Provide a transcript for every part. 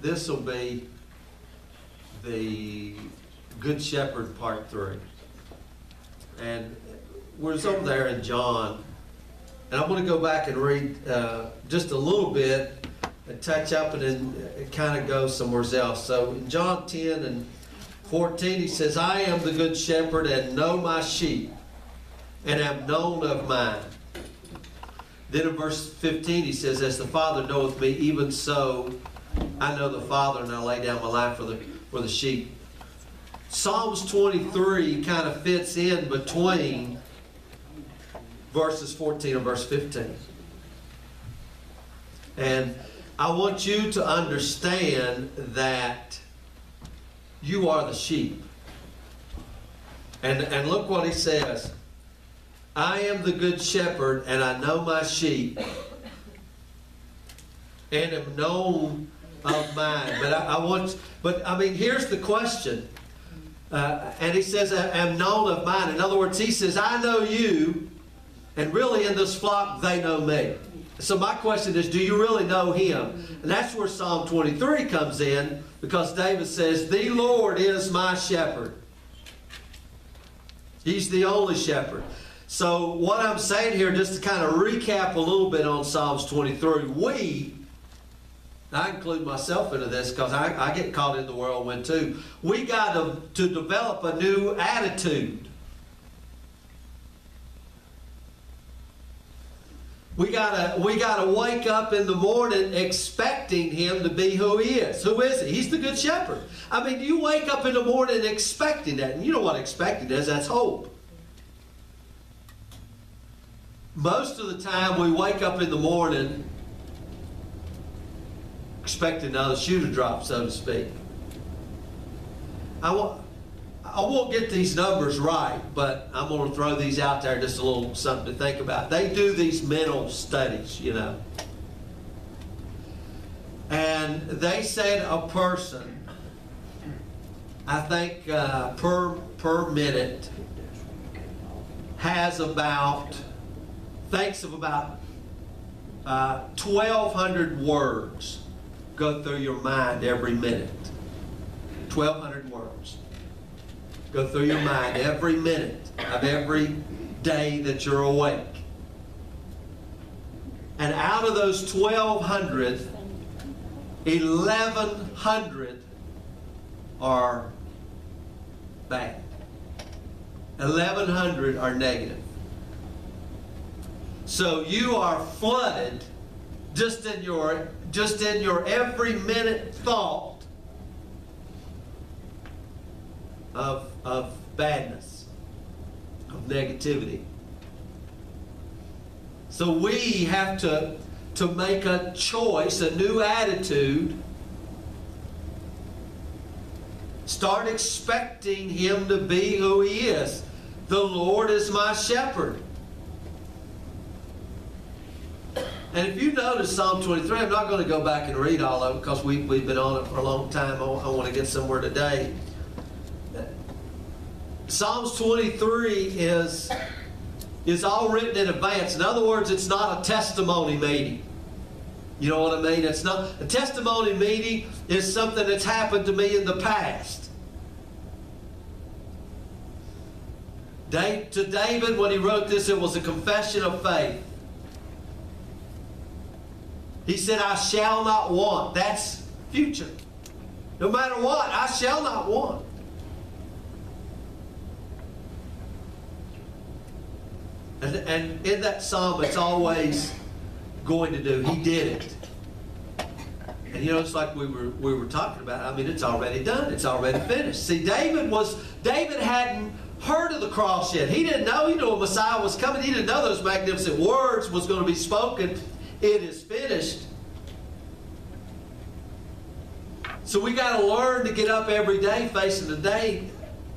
this will be the Good Shepherd Part 3. And we're over there in John. And I'm going to go back and read just a little bit and touch up and then kind of go somewhere else. So in John 10 and 14, he says, I am the good shepherd and know my sheep and am known of mine. Then in verse 15, he says, as the Father knoweth me, even so I know the Father, and I lay down my life for the sheep. Psalms 23 kind of fits in between verses 14 and verse 15. And I want you to understand that you are the sheep. And look what he says. I am the good shepherd, and I know my sheep, and am known of mine. But I mean, here's the question. And he says, I am known of mine. In other words, he says, I know you, and really in this flock, they know me. So my question is, do you really know him? And that's where Psalm 23 comes in, because David says, the Lord is my shepherd. He's the only shepherd. So what I'm saying here, just to kind of recap a little bit on Psalms 23, I include myself into this because I get caught in the whirlwind too. We got to develop a new attitude. We gotta wake up in the morning expecting him to be who he is. Who is he? He's the good shepherd. I mean, you wake up in the morning expecting that. And you know what expecting is? That's hope. Most of the time we wake up in the morning expecting another shoe to drop, so to speak. I won't get these numbers right, but I'm going to throw these out there, just a little something to think about. They do these mental studies, you know. And they said a person, I think per minute, thinks of about 1,200 words go through your mind every minute. 1,200 words go through your mind every minute of every day that you're awake. And out of those 1,200, 1,100 are bad. 1,100 are negative. So you are flooded just in your every minute thought of badness, of negativity. So we have to make a choice, a new attitude. Start expecting him to be who he is. The Lord is my shepherd. And if you notice Psalm 23, I'm not going to go back and read all of it because we've been on it for a long time. I want to get somewhere today. Psalms 23 is all written in advance. In other words, it's not a testimony meeting. You know what I mean? It's not a testimony meeting. Is something that's happened to me in the past. To David, when he wrote this, it was a confession of faith. He said, I shall not want. That's future. No matter what, I shall not want. And in that psalm, it's always going to do. He did it. And you know, it's like we were talking about. I mean, it's already done. It's already finished. See, David hadn't heard of the cross yet. He didn't know. You know, a Messiah was coming. He didn't know those magnificent words was going to be spoken. It is finished. So we got to learn to get up every day, facing the day,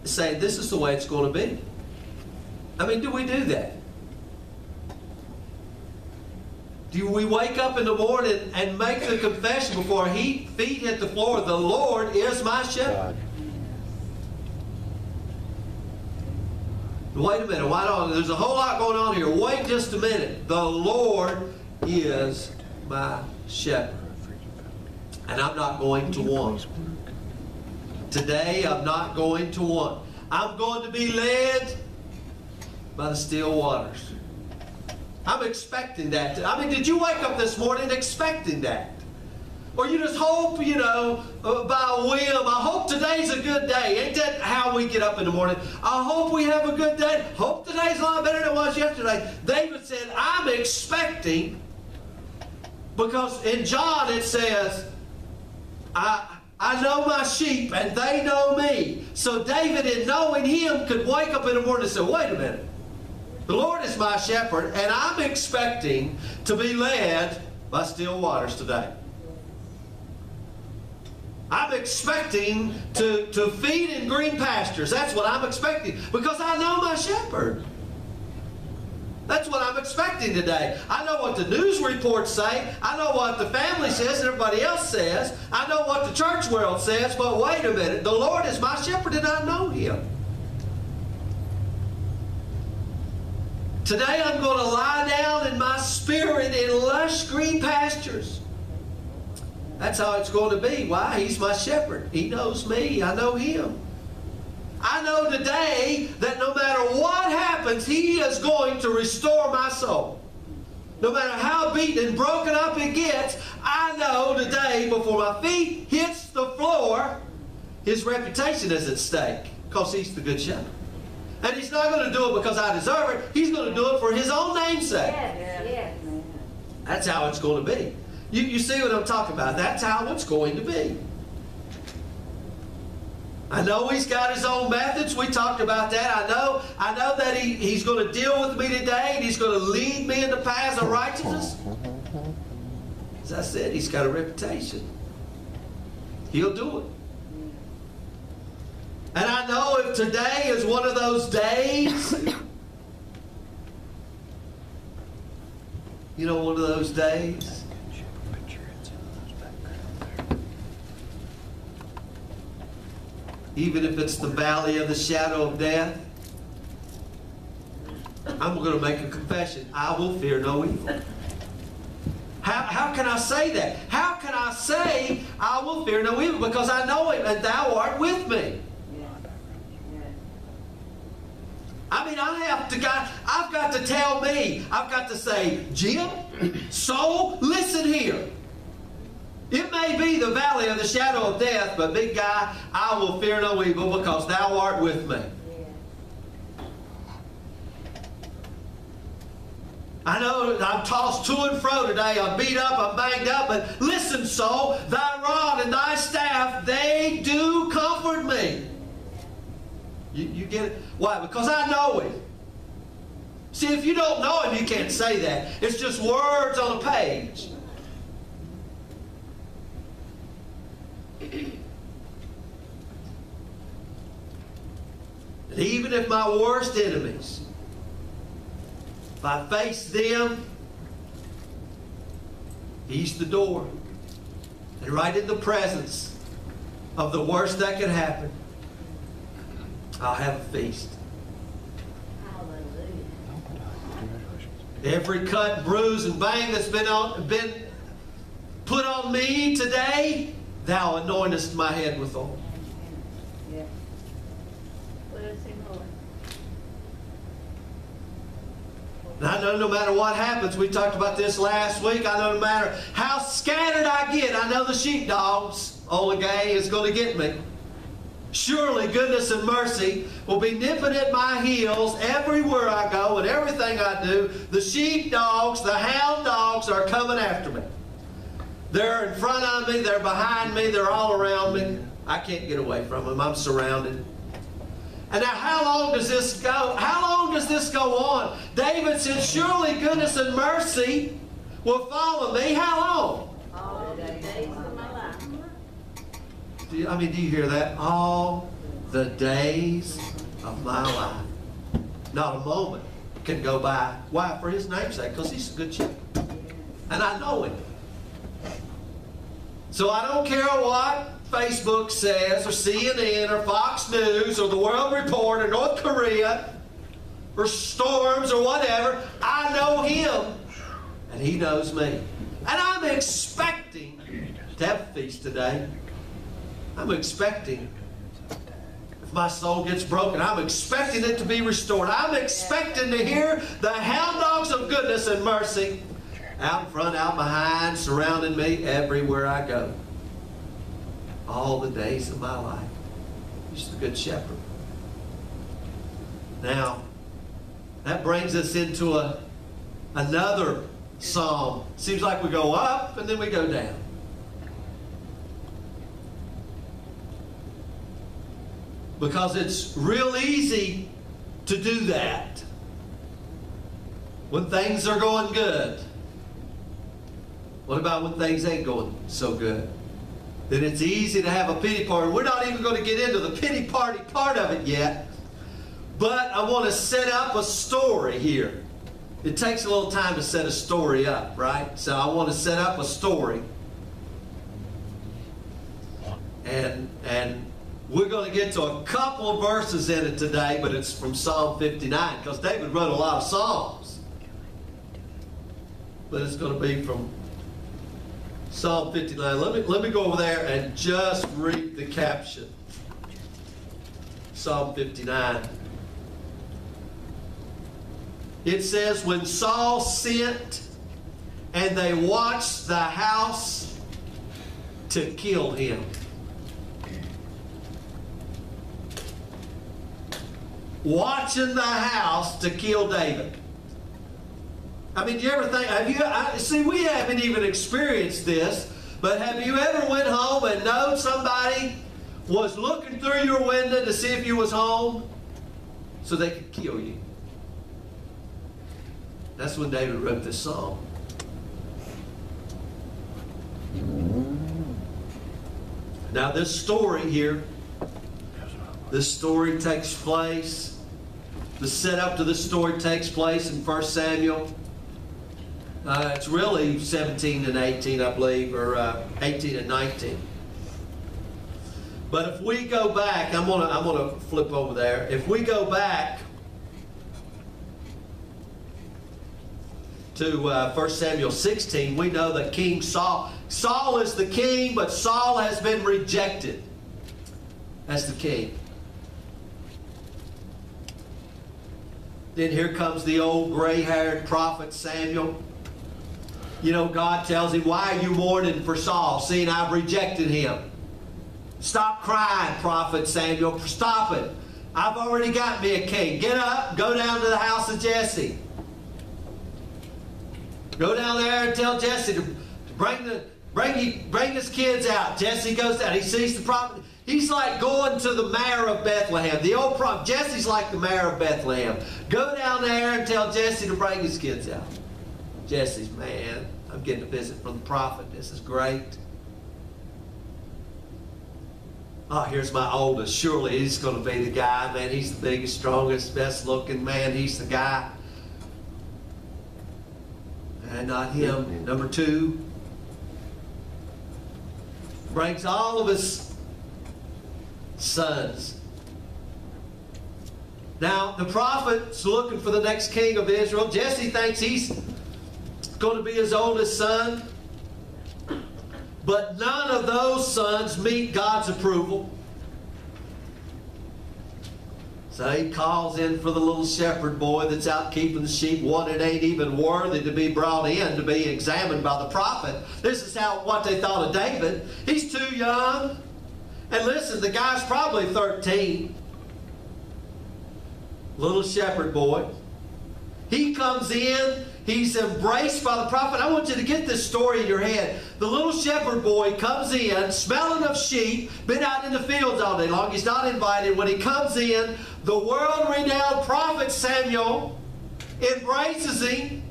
saying, this is the way it's going to be. I mean, do we do that? Do we wake up in the morning and make the confession before our feet hit the floor, the Lord is my shepherd? Wait a minute, why don't, there's a whole lot going on here. Wait just a minute. The Lord is my shepherd. And I'm not going to want. Today, I'm not going to want. I'm going to be led by the still waters. I'm expecting that. I mean, did you wake up this morning expecting that? Or you just hope, you know, by a whim, I hope today's a good day. Ain't that how we get up in the morning? I hope we have a good day. Hope today's a lot better than it was yesterday. David said, I'm expecting, because in John it says, I know my sheep and they know me. So David, in knowing him, could wake up in the morning and say, wait a minute. The Lord is my shepherd, and I'm expecting to be led by still waters today. I'm expecting to feed in green pastures. That's what I'm expecting, because I know my shepherd. That's what I'm expecting today. I know what the news reports say. I know what the family says and everybody else says. I know what the church world says, but wait a minute. The Lord is my shepherd and I know him. Today I'm going to lie down in my spirit in lush green pastures. That's how it's going to be. Why? He's my shepherd. He knows me. I know him. I know today that no matter what happens, he is going to restore my soul. No matter how beaten and broken up it gets, I know today before my feet hits the floor, his reputation is at stake, because he's the good shepherd. And he's not going to do it because I deserve it. He's going to do it for his own name's sake. Yes. That's how it's going to be. You see what I'm talking about? That's how it's going to be. I know he's got his own methods. We talked about that. I know that he's going to deal with me today, and he's going to lead me in the paths of righteousness. As I said, he's got a reputation. He'll do it. And I know if today is one of those days, you know, one of those days, even if it's the valley of the shadow of death, I'm going to make a confession. I will fear no evil. How can I say that? How can I say I will fear no evil? Because I know him, and thou art with me. I mean, I've got to tell me, I've got to say, Jim, soul, listen here. It may be the valley of the shadow of death, but big guy, I will fear no evil because thou art with me. I know I'm tossed to and fro today. I'm beat up, I'm banged up, but listen, soul, thy rod and thy staff, they do comfort me. You get it? Why? Because I know him. See, if you don't know him, you can't say that. It's just words on a page. And even if my worst enemies, if I face them, he's the door. And right in the presence of the worst that could happen, I'll have a feast. Every cut, bruise, and bang that's been put on me today, thou anointest my head with oil. Yeah. Bless him, Lord. And I know no matter what happens, we talked about this last week, I know no matter how scattered I get, I know the sheepdogs, Oligay, is going to get me. Surely goodness and mercy will be nipping at my heels everywhere I go and everything I do. The sheepdogs, the hound dogs are coming after me. They're in front of me, they're behind me, they're all around me. I can't get away from them. I'm surrounded. And now how long does this go? How long does this go on? David said, surely goodness and mercy will follow me. How long? All the days of my life. Do you hear that? All the days of my life. Not a moment can go by. Why? For his name's sake, because he's a good shepherd. And I know him. So I don't care what Facebook says, or CNN, or Fox News, or the World Report, or North Korea, or storms, or whatever. I know him, and he knows me. And I'm expecting to have a feast today. I'm expecting, if my soul gets broken, I'm expecting it to be restored. I'm expecting to hear the hound dogs of goodness and mercy out in front, out behind, surrounding me everywhere I go. All the days of my life. He's the good shepherd. Now, that brings us into another psalm. Seems like we go up and then we go down. Because it's real easy to do that when things are going good. What about when things ain't going so good? Then it's easy to have a pity party. We're not even going to get into the pity party part of it yet. But I want to set up a story here. It takes a little time to set a story up, right? So I want to set up a story. And we're going to get to a couple of verses in it today, but it's from Psalm 59, because David wrote a lot of psalms. But it's going to be from Psalm 59. Let me go over there and just read the caption. Psalm 59. It says, when Saul sent and they watched the house to kill him. Watching the house to kill David. I mean, do you ever think, see, we haven't even experienced this, but have you ever went home and known somebody was looking through your window to see if you was home so they could kill you? That's when David wrote this song. Now this story here, this story takes place, the setup to this story takes place in 1 Samuel. It's really 17 and 18, I believe, or 18 and 19. But if we go back, I'm gonna flip over there. If we go back to 1 Samuel 16, we know that King Saul is the king, but Saul has been rejected as the king. Then here comes the old gray-haired prophet Samuel. You know, God tells him, why are you mourning for Saul, seeing I've rejected him? Stop crying, prophet Samuel. Stop it. I've already got me a king. Get up, go down to the house of Jesse. Go down there and tell Jesse to bring his kids out. Jesse goes down. He sees the prophet. He's like going to the mayor of Bethlehem. The old prophet, Jesse's like the mayor of Bethlehem. Go down there and tell Jesse to bring his kids out. Jesse's, man, I'm getting a visit from the prophet. This is great. Oh, here's my oldest. Surely he's going to be the guy, man. He's the biggest, strongest, best looking man. He's the guy. And not him. Number 2. Brings all of his sons. Now, the prophet's looking for the next king of Israel. Jesse thinks he's going to be his oldest son. But none of those sons meet God's approval. So he calls in for the little shepherd boy that's out keeping the sheep, one that ain't even worthy to be brought in to be examined by the prophet. This is what they thought of David. He's too young. And listen, the guy's probably 13. Little shepherd boy. He comes in. He's embraced by the prophet. I want you to get this story in your head. The little shepherd boy comes in, smelling of sheep, been out in the fields all day long. He's not invited. When he comes in, the world-renowned prophet Samuel embraces him,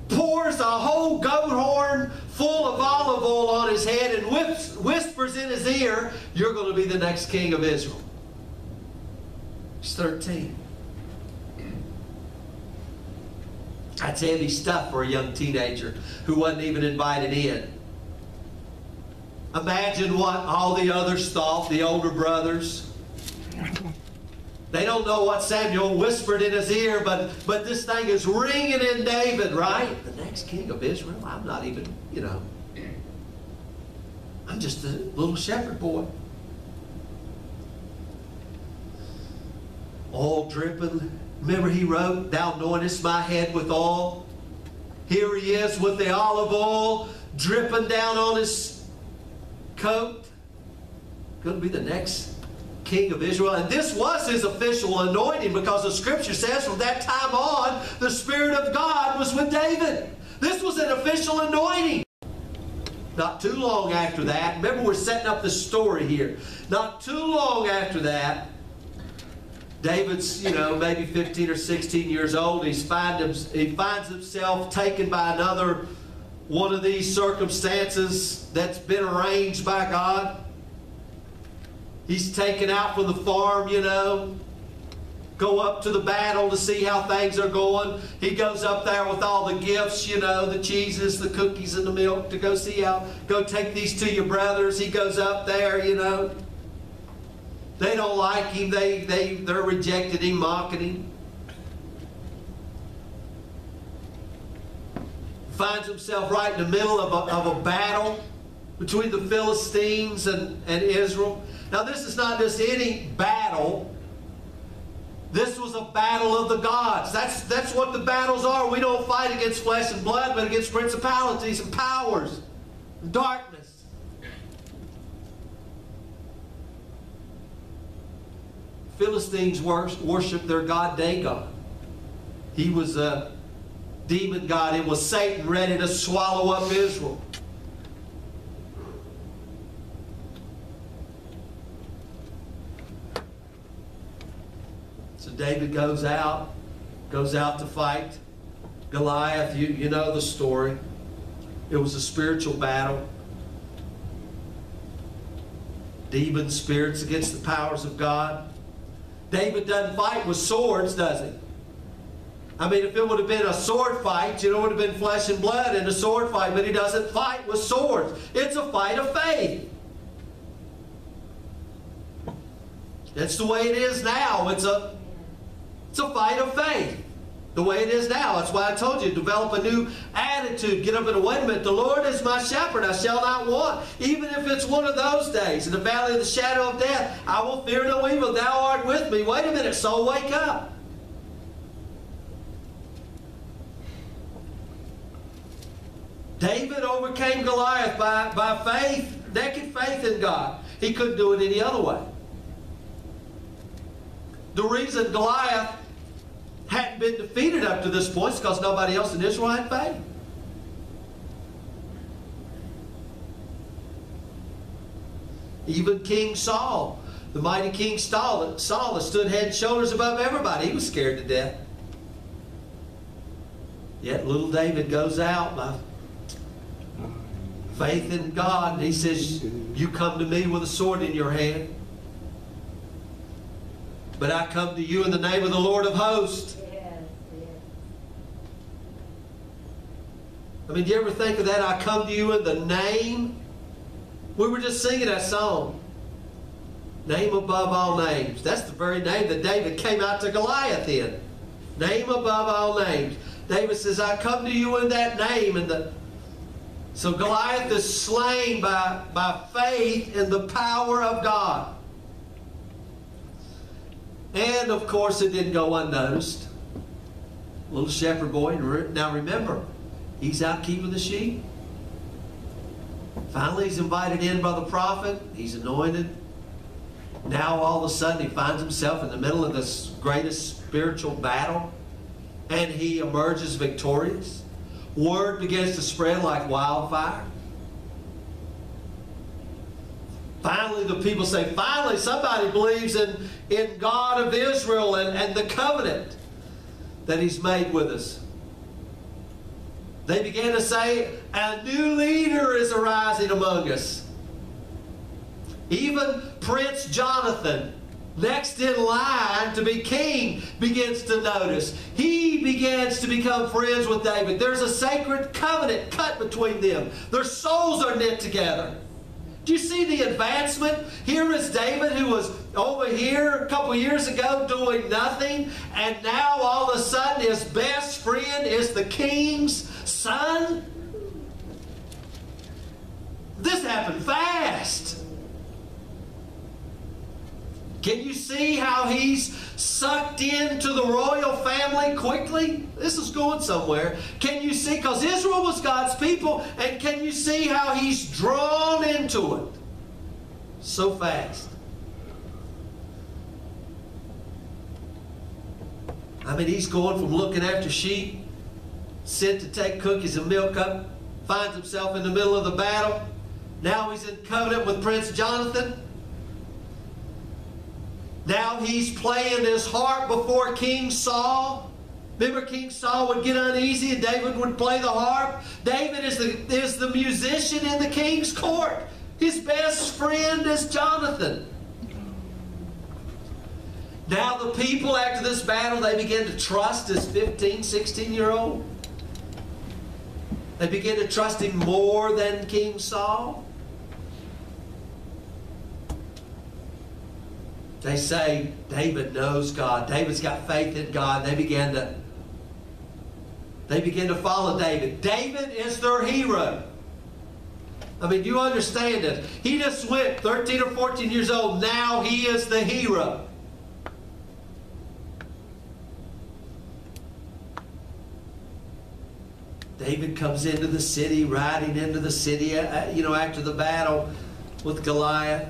pours a whole goat horn full of olive oil on his head, and whispers in his ear, you're going to be the next king of Israel. He's 13. That's heavy stuff for a young teenager who wasn't even invited in. Imagine what all the others thought, the older brothers. They don't know what Samuel whispered in his ear, but this thing is ringing in David, right? The next king of Israel? I'm not even, I'm just a little shepherd boy. Oil dripping. Remember he wrote, thou anointest my head with oil. Here he is with the olive oil dripping down on his coat. Going to be the next king of Israel. And this was his official anointing, because the scripture says from that time on, the Spirit of God was with David. This was an official anointing. Not too long after that, remember we're setting up this story here. Not too long after that, David's, maybe 15 or 16 years old. He finds himself taken by another one of these circumstances that's been arranged by God. He's taken out from the farm, go up to the battle to see how things are going. He goes up there with all the gifts, the cheeses, the cookies, and the milk to go take these to your brothers. He goes up there, They don't like him. They're rejecting him, mocking him. Finds himself right in the middle of a battle between the Philistines and Israel. Now this is not just any battle. This was a battle of the gods. That's what the battles are. We don't fight against flesh and blood, but against principalities and powers and darkness. Philistines worshiped their god Dagon. He was a demon god. It was Satan ready to swallow up Israel. So David goes out to fight Goliath. You know the story. It was a spiritual battle. Demon spirits against the powers of God. David doesn't fight with swords, does he? I mean, if it would have been a sword fight, it would have been flesh and blood in a sword fight, but he doesn't fight with swords. It's a fight of faith. That's the way it is now. It's a fight of faith. The way it is now. That's why I told you, develop a new attitude. Get up and wait a minute. The Lord is my shepherd. I shall not want. Even if it's one of those days, in the valley of the shadow of death, I will fear no evil. Thou art with me. Wait a minute, soul, wake up. David overcame Goliath by faith, naked faith in God. He couldn't do it any other way. The reason Goliath hadn't been defeated up to this point is because nobody else in Israel had faith. Even King Saul, the mighty King Saul that stood head and shoulders above everybody, he was scared to death. Yet little David goes out by faith in God, and he says, you come to me with a sword in your hand, but I come to you in the name of the Lord of hosts. I mean, do you ever think of that? I come to you in the name. We were just singing that song. Name above all names. That's the very name that David came out to Goliath in. Name above all names. David says, I come to you in that name. So Goliath is slain by faith in the power of God. And of course it didn't go unnoticed. Little shepherd boy. Now remember, he's out keeping the sheep. Finally he's invited in by the prophet. He's anointed. Now all of a sudden he finds himself in the middle of this greatest spiritual battle. And he emerges victorious. Word begins to spread like wildfire. Finally, the people say, finally, somebody believes in God of Israel and the covenant that He's made with us. They began to say, a new leader is arising among us. Even Prince Jonathan, next in line to be king, begins to notice. He begins to become friends with David. There's a sacred covenant cut between them. Their souls are knit together. Do you see the advancement? Here is David, who was over here a couple years ago doing nothing, and now all of a sudden his best friend is the king's son. This happened fast. Can you see how he's sucked into the royal family quickly? This is going somewhere. Can you see? Because Israel was God's people. And can you see how he's drawn into it so fast? I mean, he's going from looking after sheep, sent to take cookies and milk up, finds himself in the middle of the battle. Now he's in covenant with Prince Jonathan. Now he's playing his harp before King Saul. Remember, King Saul would get uneasy and David would play the harp. David is the musician in the king's court. His best friend is Jonathan. Now the people, after this battle, they begin to trust this 15, 16-year-old. They begin to trust him more than King Saul. They say, David knows God. David's got faith in God. They begin to follow David. David is their hero. I mean, you understand it. He just went 13 or 14 years old. Now he is the hero. David comes into the city, riding into the city, after the battle with Goliath.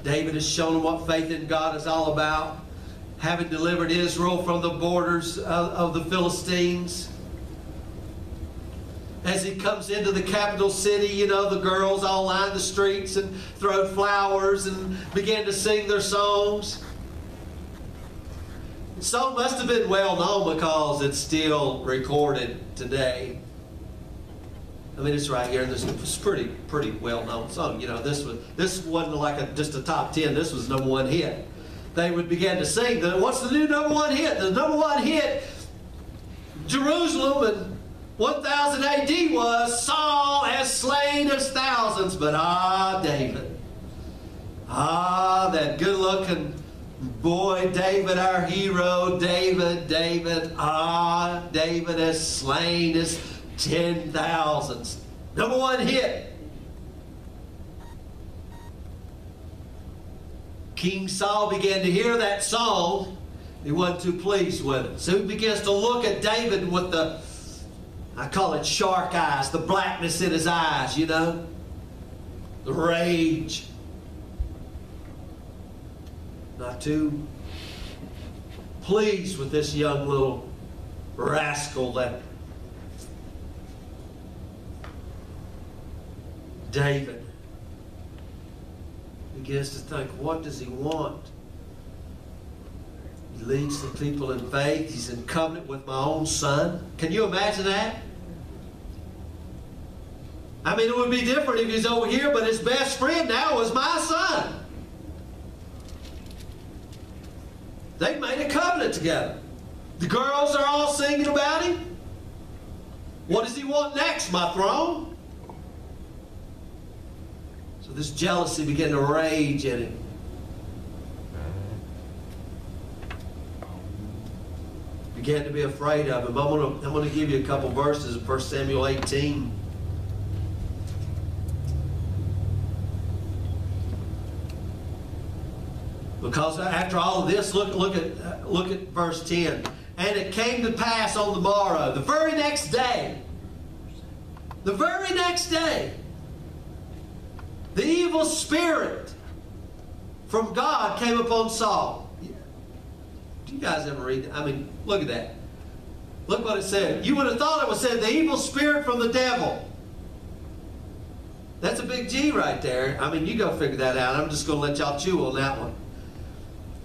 David has shown them what faith in God is all about, having delivered Israel from the borders of the Philistines. As he comes into the capital city, the girls all line the streets and throw flowers and begin to sing their songs. The song must have been well known because it's still recorded today. I mean, it's right here. It's a pretty well-known song. This wasn't like just a top 10. This was number one hit. They would begin to sing. What's the new number one hit? The number one hit, Jerusalem in 1000 AD was, Saul has slain his thousands, but David. That good-looking boy, David, our hero, David. David has slain his 10,000s. Number one hit. King Saul began to hear that song. He wasn't too pleased with it. So he begins to look at David with I call it shark eyes, the blackness in his eyes, the rage. Not too pleased with this young little rascal that David begins to think, what does he want? He leads the people in faith. He's in covenant with my own son. Can you imagine that? I mean, it would be different if he's over here, but his best friend now is my son. They made a covenant together. The girls are all singing about him. What does he want next, my throne? So this jealousy began to rage in him. Began to be afraid of him. I'm going to give you a couple verses of 1 Samuel 18. Because after all of this, look at verse 10. And it came to pass on the morrow, the very next day, the evil spirit from God came upon Saul. Do you guys ever read that? I mean, look at that. Look what it said. You would have thought it would say the evil spirit from the devil. That's a big G right there. I mean, you go figure that out. I'm just going to let y'all chew on that one.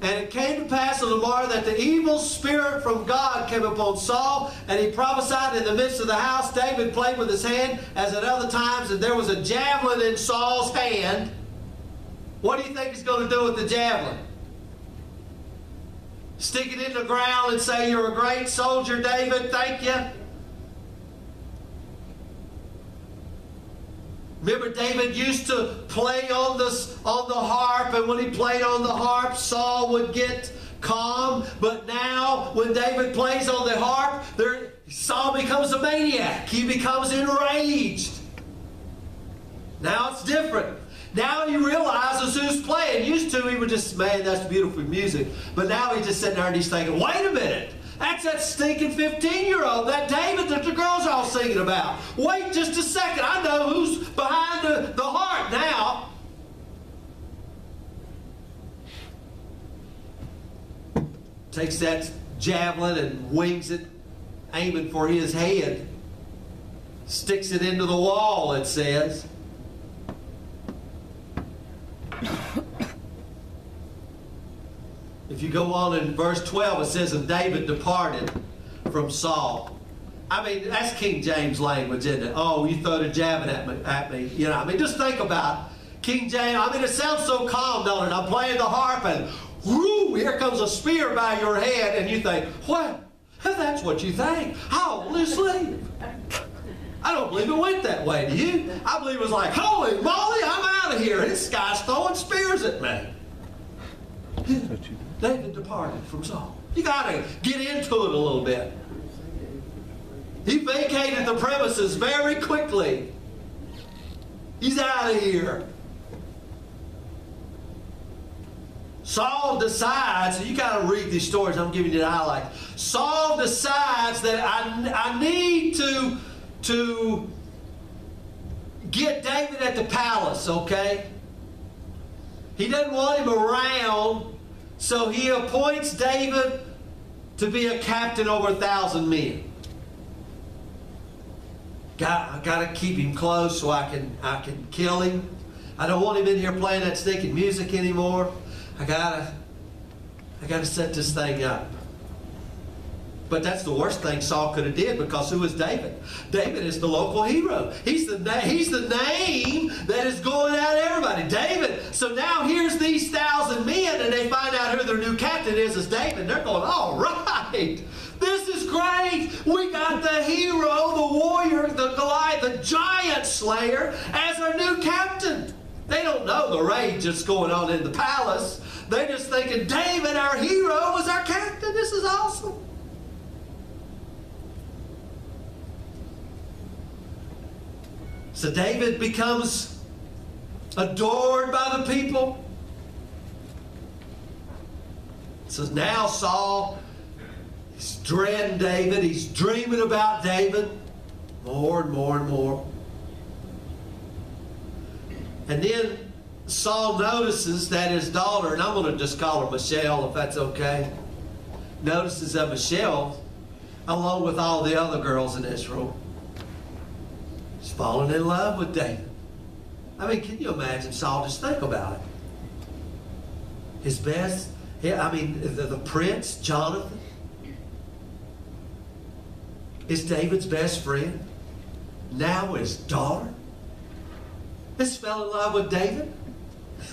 And it came to pass on the morrow that the evil spirit from God came upon Saul, and he prophesied in the midst of the house. David played with his hand as at other times, and there was a javelin in Saul's hand. What do you think he's going to do with the javelin? Stick it in the ground and say, "You're a great soldier, David. Thank you." Remember, David used to play on the harp, and when he played on the harp, Saul would get calm. But now, when David plays on the harp, Saul becomes a maniac. He becomes enraged. Now it's different. Now he realizes who's playing. Used to he would just, man, that's beautiful music. But now he's just sitting there and he's thinking, wait a minute. That's that stinking 15-year-old, that David that the girls are all singing about. Wait just a second. I know who's behind the harp now. Takes that javelin and wings it, aiming for his head. Sticks it into the wall, it says. If you go on in verse 12, it says, and David departed from Saul. I mean, that's King James language, isn't it? Oh, you throw the javelin at me. You know, I mean, just think about it. King James. I mean, it sounds so calm, don't it? I'm playing the harp and whoo, here comes a spear by your head, and you think, well, if that's what you think, I'll just leave. I don't believe it went that way, do you? I believe it was like, holy moly, I'm out of here. This guy's throwing spears at me. David departed from Saul. You got to get into it a little bit. He vacated the premises very quickly. He's out of here. Saul decides, you got to read these stories, I'm giving you the highlights. Saul decides that I need to get David at the palace, okay? He doesn't want him around, so he appoints David to be a captain over 1,000 men. I got to keep him close so I can kill him. I don't want him in here playing that stinking music anymore. I gotta set this thing up. But that's the worst thing Saul could have did, because who is David? David is the local hero. He's the name that is going out to everybody. David. So now here's these 1,000 men, and they find out who their new captain is David. They're going, all right, this is great. We got the hero, the warrior, the Goliath, the giant slayer as our new captain. They don't know the rage that's going on in the palace. They're just thinking, David, our hero, is our captain. This is awesome. So David becomes adored by the people. So now Saul is dreading David. He's dreaming about David more and more and more. And then Saul notices that his daughter, and I'm going to just call her Michelle if that's okay, notices that Michelle, along with all the other girls in Israel, is falling in love with David. I mean, can you imagine Saul? Just think about it. His best, the prince, Jonathan, is David's best friend. Now his daughter has fell in love with David.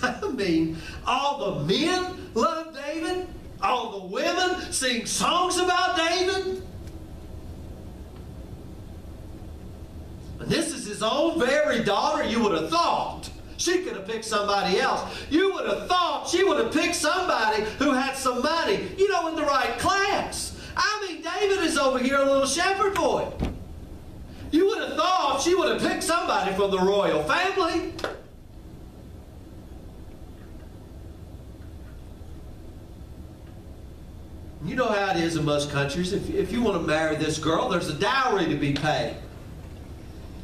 I mean, all the men love David. All the women sing songs about David. And this is his own very daughter. You would have thought she could have picked somebody else. You would have thought she would have picked somebody who had some money, you know, in the right class. I mean, David is over here a little shepherd boy. You would have thought she would have picked somebody from the royal family. You know how it is in most countries. If you want to marry this girl, there's a dowry to be paid.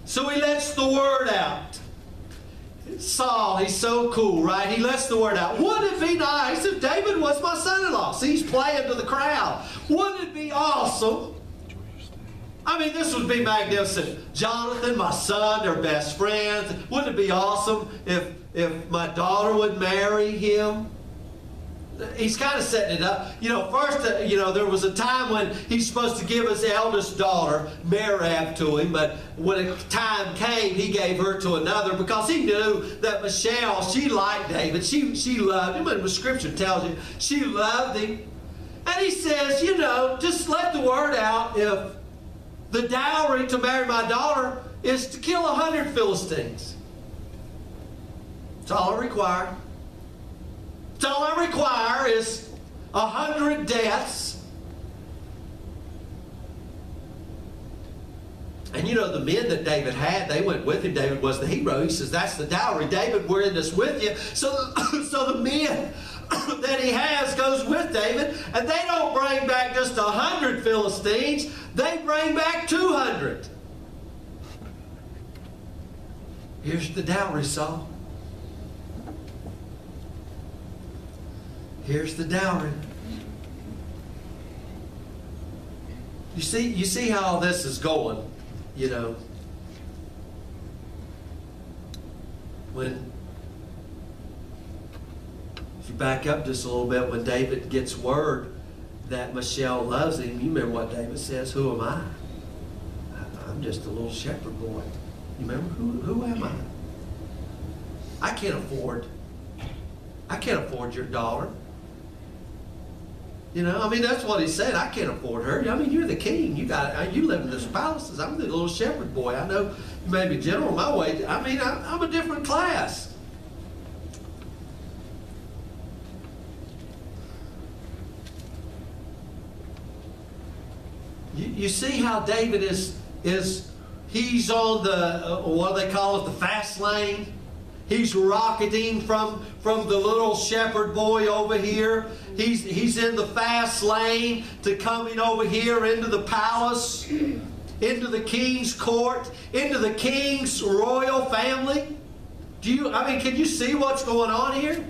So he lets the word out. Saul, he's so cool, right? He lets the word out. Wouldn't it be nice if David was my son-in-law? See, he's playing to the crowd. Wouldn't it be awesome? I mean, this would be magnificent. Jonathan, my son, they're best friends. Wouldn't it be awesome if my daughter would marry him? He's kind of setting it up. You know, first, there was a time when he's supposed to give his eldest daughter, Merab, to him, but when a time came, he gave her to another because he knew that Michelle, she liked David. She loved him, and the scripture tells you she loved him. And he says, just let the word out. If the dowry to marry my daughter is to kill 100 Philistines. That's all I require. That's all I require is 100 deaths. And you know, the men that David had, they went with him. David was the hero. He says, that's the dowry. David, we're in this with you. So the men that he has goes with David, and they don't bring back just 100 Philistines. They bring back 200. Here's the dowry, Saul. Here's the dowry. You see how all this is going, you know. When, if you back up just a little bit, when David gets word that Michal loves him, you remember what David says, who am I? I'm just a little shepherd boy. You remember, who am I? I can't afford your daughter. You know, I mean, that's what he said. I can't afford her. I mean, you're the king. You live in this palace. I'm the little shepherd boy. I know you may be general my way. I mean, I'm a different class. You see how David he's on the, what do they call it, the fast lane? He's rocketing from the little shepherd boy over here. He's in the fast lane to coming over here into the palace, into the king's court, into the king's royal family. Can you see what's going on here?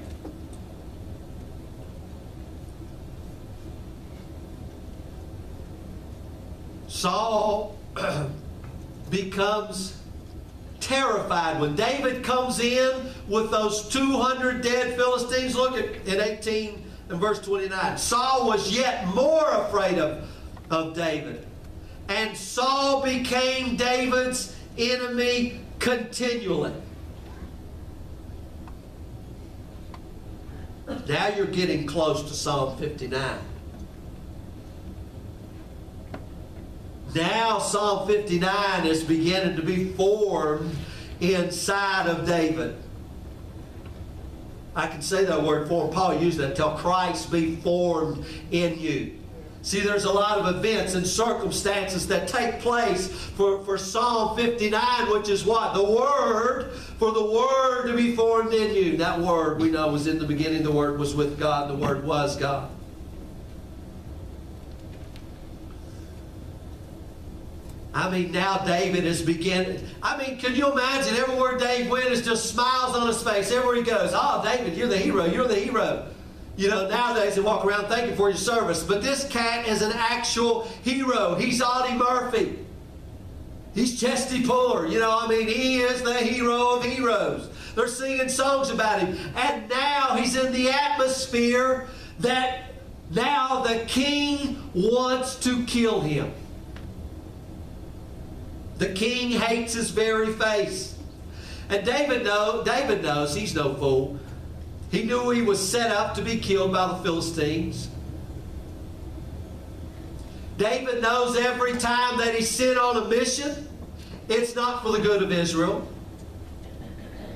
Saul becomes terrified when David comes in with those 200 dead Philistines. Look at in 18 and verse 29. Saul was yet more afraid of David. And Saul became David's enemy continually. Now you're getting close to Psalm 59. Now Psalm 59 is beginning to be formed inside of David. I can say that word formed. Paul used that, till Christ be formed in you. See, there's a lot of events and circumstances that take place for Psalm 59, which is what? The Word, for the Word to be formed in you. That Word, we know, was in the beginning. The Word was with God. The Word was God. I mean, now David is beginning. I mean, can you imagine everywhere Dave went is just smiles on his face. Everywhere he goes, oh, David, you're the hero. You're the hero. You know, nowadays they walk around, thank you for your service. But this cat is an actual hero. He's Audie Murphy. He's Chesty Puller. You know, I mean, he is the hero of heroes. They're singing songs about him. And now he's in the atmosphere that now the king wants to kill him. The king hates his very face. And David knows he's no fool. He knew he was set up to be killed by the Philistines. David knows every time that he's sent on a mission, it's not for the good of Israel.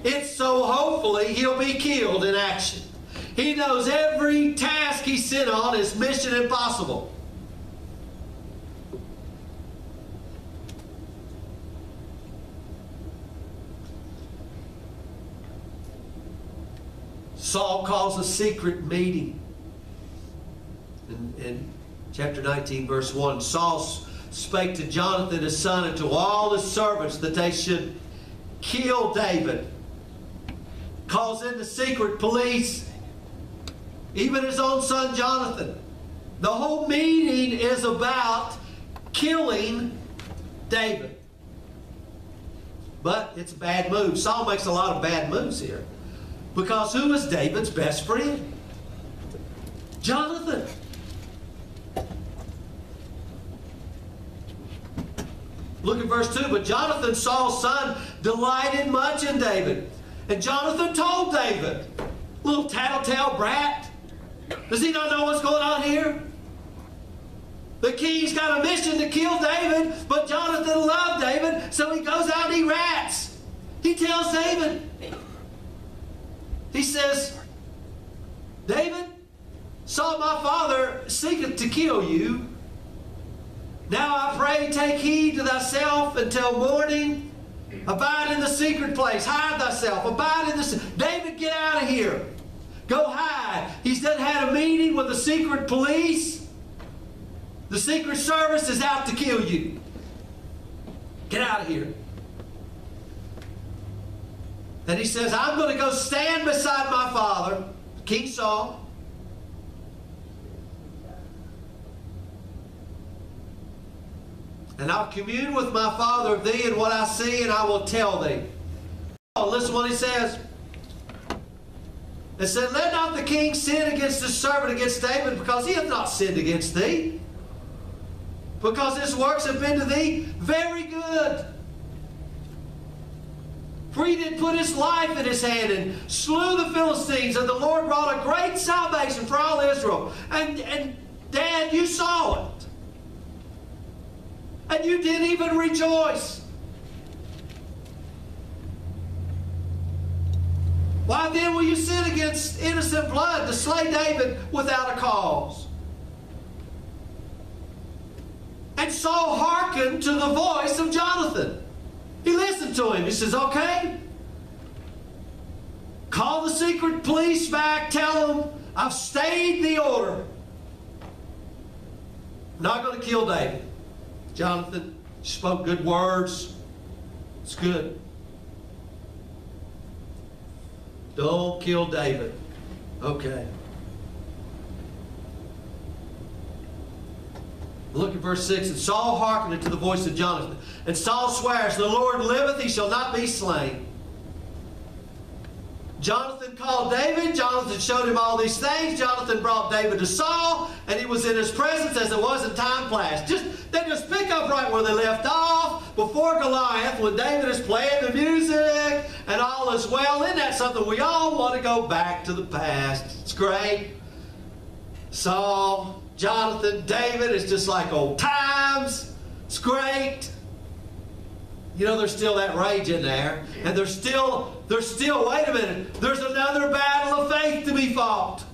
It's so hopefully he'll be killed in action. He knows every task he's sent on is mission impossible. Saul calls a secret meeting. In chapter 19, verse 1, Saul spake to Jonathan his son and to all his servants that they should kill David. Calls in the secret police, even his own son Jonathan. The whole meeting is about killing David. But it's a bad move. Saul makes a lot of bad moves here. Because who is David's best friend? Jonathan. Look at verse 2. But Jonathan, Saul's son, delighted much in David. And Jonathan told David, little tattletale brat, does he not know what's going on here? The king's got a mission to kill David, but Jonathan loved David, so he goes out and he rats. He tells David. He says, David, Saul my father seeketh to kill you. Now I pray, take heed to thyself until morning. Abide in the secret place. Hide thyself. Abide in the... David, get out of here. Go hide. He's done had a meeting with the secret police. The secret service is out to kill you. Get out of here. Then he says, I'm going to go stand beside my father, King Saul. And I'll commune with my father of thee and what I see, and I will tell thee. Oh, listen what he says. It said, let not the king sin against his servant, against David, because he hath not sinned against thee. Because his works have been to thee very good. For he did put his life in his hand and slew the Philistines, and the Lord wrought a great salvation for all Israel. And Dad, you saw it. And you didn't even rejoice. Why then will you sin against innocent blood to slay David without a cause? And Saul hearkened to the voice of Jonathan. He listened to him. He says, okay, call the secret police back. Tell them I've stayed the order. I'm not going to kill David. Jonathan spoke good words. It's good. Don't kill David. Okay. Look at verse 6. And Saul hearkened to the voice of Jonathan. And Saul swears, the Lord liveth, he shall not be slain. Jonathan called David. Jonathan showed him all these things. Jonathan brought David to Saul, and he was in his presence as it was in time past. They just pick up right where they left off before Goliath, when David is playing the music and all is well. Isn't that something we all want to go back to the past? It's great. Saul, Jonathan, David is just like old times. It's great. You know, there's still that rage in there. And there's still, wait a minute, there's another battle of faith to be fought.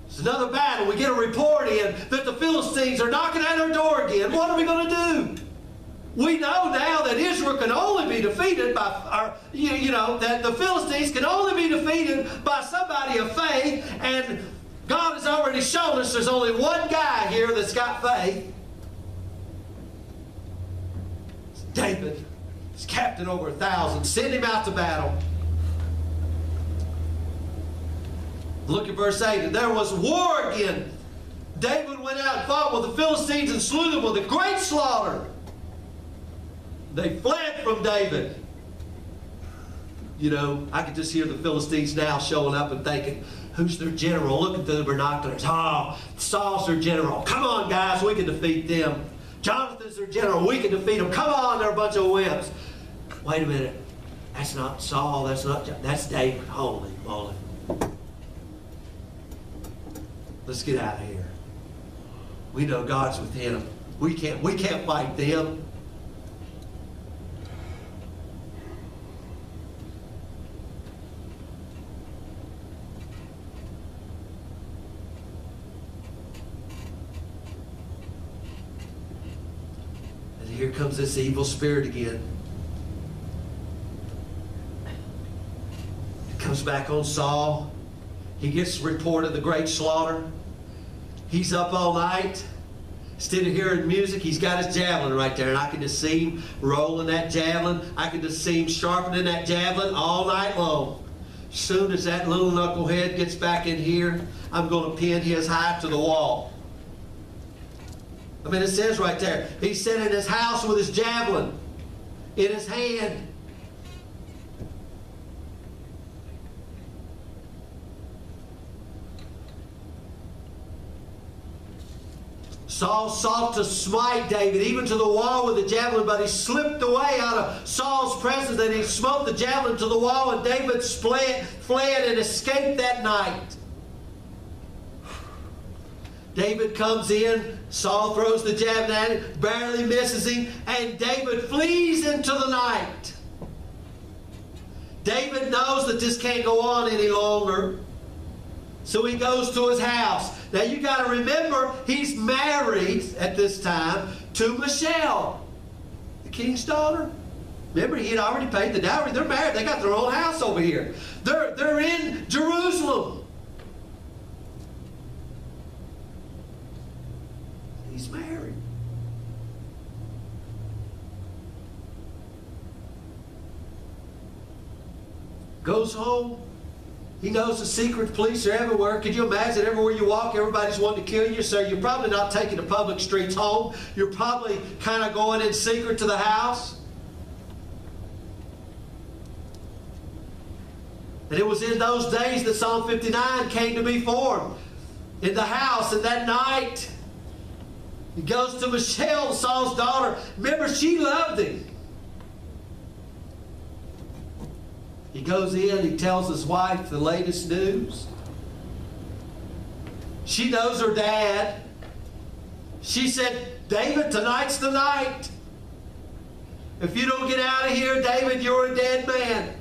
It's another battle. We get a report in that the Philistines are knocking at our door again. What are we going to do? We know now that Israel can only be defeated by, that the Philistines can only be defeated by somebody of faith. And God has already shown us there's only one guy here that's got faith. David, he's captain over 1,000. Send him out to battle. Look at verse 8. And there was war again. David went out and fought with the Philistines and slew them with a great slaughter. They fled from David. You know, I could just hear the Philistines now showing up and thinking, who's their general? Looking through the binoculars. Oh, Saul's their general. Come on, guys, we can defeat them. Jonathan's their general. We can defeat them. Come on, they're a bunch of wimps. Wait a minute. That's not Saul. That's David. Holy moly. Let's get out of here. We know God's with him. We can't fight them. Here comes this evil spirit again. It comes back on Saul. He gets the report of the great slaughter. He's up all night. Instead of hearing music, he's got his javelin right there. And I can just see him rolling that javelin. I can just see him sharpening that javelin all night long. As soon as that little knucklehead gets back in here, I'm going to pin his hide to the wall. I mean, it says right there, he's sitting in his house with his javelin in his hand. Saul sought to smite David, even to the wall with the javelin, but he slipped away out of Saul's presence, and he smote the javelin to the wall, and David fled and escaped that night. David comes in, Saul throws the javelin at him, barely misses him, and David flees into the night. David knows that this can't go on any longer, so he goes to his house. Now you got to remember, he's married at this time to Michelle, the king's daughter. Remember, he had already paid the dowry. They're married. They got their own house over here. They're in Jerusalem. He's married. Goes home. He knows the secret police are everywhere. Could you imagine everywhere you walk, everybody's wanting to kill you? So you're probably not taking the public streets home. You're probably kind of going in secret to the house. And it was in those days that Psalm 59 came to be formed. In the house, and that night, he goes to Michelle, Saul's daughter. Remember, she loved him. He goes in, he tells his wife the latest news. She knows her dad. She said, David, tonight's the night. If you don't get out of here, David, you're a dead man.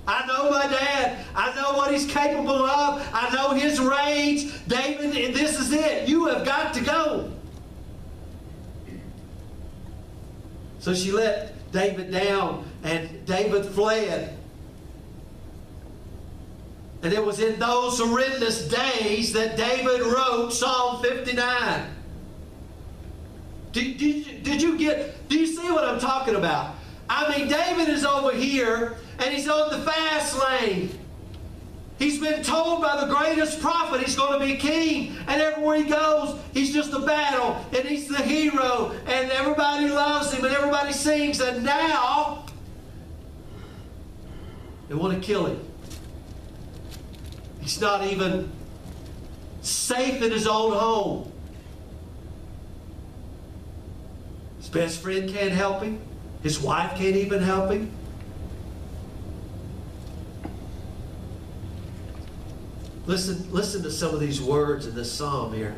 I know my dad. I know what he's capable of. I know his rage. David, this is it. You have got to go. So she let David down, and David fled. And it was in those horrendous days that David wrote Psalm 59. Do you see what I'm talking about? I mean, David is over here, and he's on the fast lane. He's been told by the greatest prophet he's going to be king. And everywhere he goes, he's just a battle. And he's the hero. And everybody loves him. And everybody sings. And now, they want to kill him. He's not even safe in his own home. His best friend can't help him. His wife can't even help him. Listen to some of these words in this psalm here.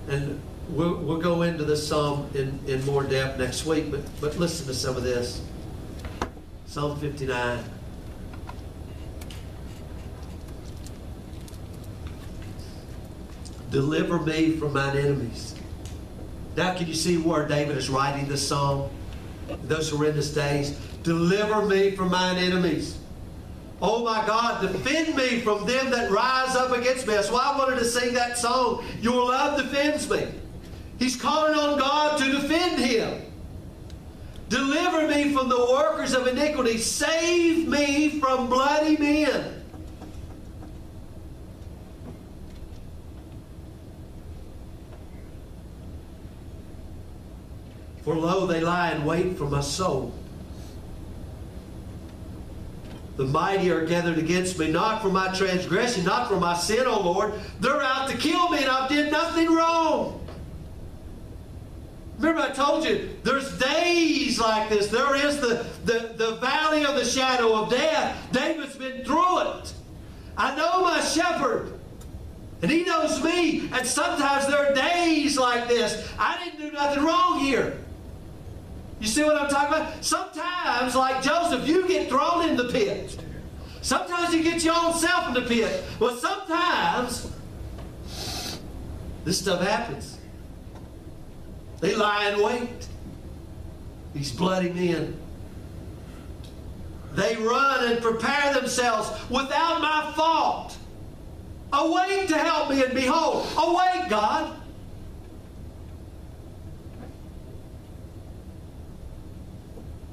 And we'll go into this psalm in more depth next week, but listen to some of this. Psalm 59. Deliver me from mine enemies. Now can you see where David is writing this psalm? In those horrendous days. Deliver me from mine enemies. Oh my God, defend me from them that rise up against me. That's why I wanted to sing that song. Your love defends me. He's calling on God to defend him. Deliver me from the workers of iniquity. Save me from bloody men. For lo, they lie in wait for my soul. The mighty are gathered against me, not for my transgression, not for my sin, O Lord. They're out to kill me, and I did nothing wrong. Remember I told you, there's days like this. There is the valley of the shadow of death. David's been through it. I know my shepherd, and he knows me. And sometimes there are days like this. I didn't do nothing wrong here. You see what I'm talking about? Sometimes, like Joseph, you get thrown in the pit. Sometimes you get your own self in the pit. Well, sometimes this stuff happens. They lie in wait. These bloody men. They run and prepare themselves without my fault. Awake to help me, and behold, awake, God.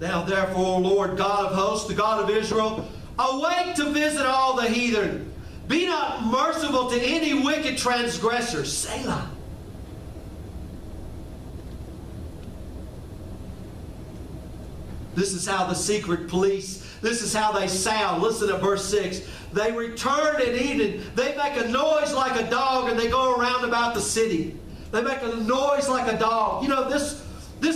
Now therefore, O Lord God of hosts, the God of Israel, awake to visit all the heathen. Be not merciful to any wicked transgressor. Selah. This is how the secret police, this is how they sound. Listen to verse 6. They return at evening. They make a noise like a dog, and they go around about the city. They make a noise like a dog. You know, this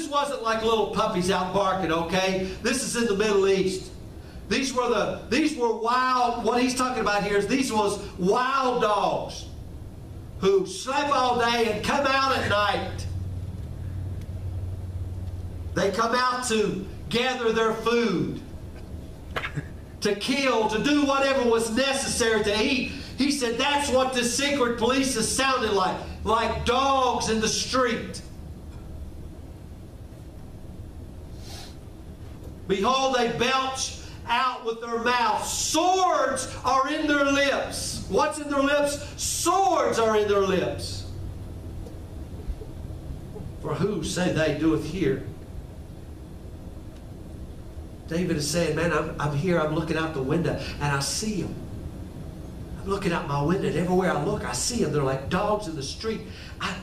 wasn't like little puppies out barking, okay? This is in the Middle East. These were wild, what he's talking about here is these was wild dogs who slept all day and come out at night. They come out to gather their food, to kill, to do whatever was necessary to eat. He said, that's what the secret police is sounding like dogs in the street. Behold, they belch out with their mouth. Swords are in their lips. What's in their lips? Swords are in their lips. For who, say they, doeth hear? David is saying, man, I'm here, I'm looking out the window, and I see them. I'm looking out my window, and everywhere I look, I see them. They're like dogs in the street.